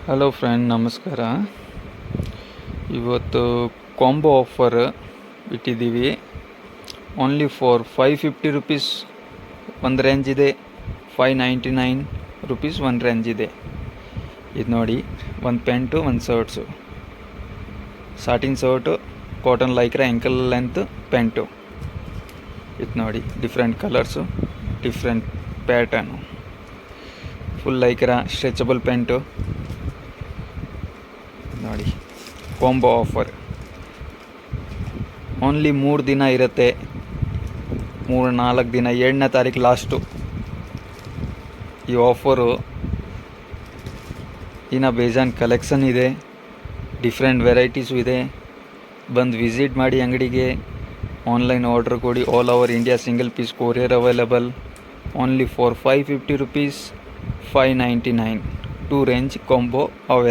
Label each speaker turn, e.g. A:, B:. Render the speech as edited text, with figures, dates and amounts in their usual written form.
A: Hello friend, ನಮಸ್ಕಾರ. ಇವತ್ತು combo offer ಬಿಟ್ಟಿದ್ದೀವಿ. ಓನ್ಲಿ ಫಾರ್ 550 ರುಪೀಸ್ ಒಂದು ರೇಂಜ್ ಇದೆ, 599 ರುಪೀಸ್ ಒಂದು ರೇಂಜ್ ಇದೆ. ಇದು ನೋಡಿ, ಒಂದು ಪ್ಯಾಂಟು, ಒಂದು shirts, satin shirt, cotton Lycra ankle length pant. ಇದು ನೋಡಿ, different colours, different pattern, full Lycra stretchable pant ನೋಡಿ. ಕಾಂಬೋ ಆಫರ್ ಓನ್ಲಿ 3 ದಿನ ಇರುತ್ತೆ, 3-4 ದಿನ, 7ನೇ ತಾರೀಕು ಲಾಸ್ಟು ಈ ಆಫರು. ಇನ್ನು ಬೇಜಾನ್ ಕಲೆಕ್ಷನ್ ಇದೆ, ಡಿಫ್ರೆಂಟ್ ವೆರೈಟೀಸು ಇದೆ. ಬಂದು ವಿಸಿಟ್ ಮಾಡಿ ಅಂಗಡಿಗೆ. ಆನ್ಲೈನ್ ಆರ್ಡ್ರ್ ಕೊಡಿ. All over India single piece courier available. Only for 550 rupees, 599 2 range combo available.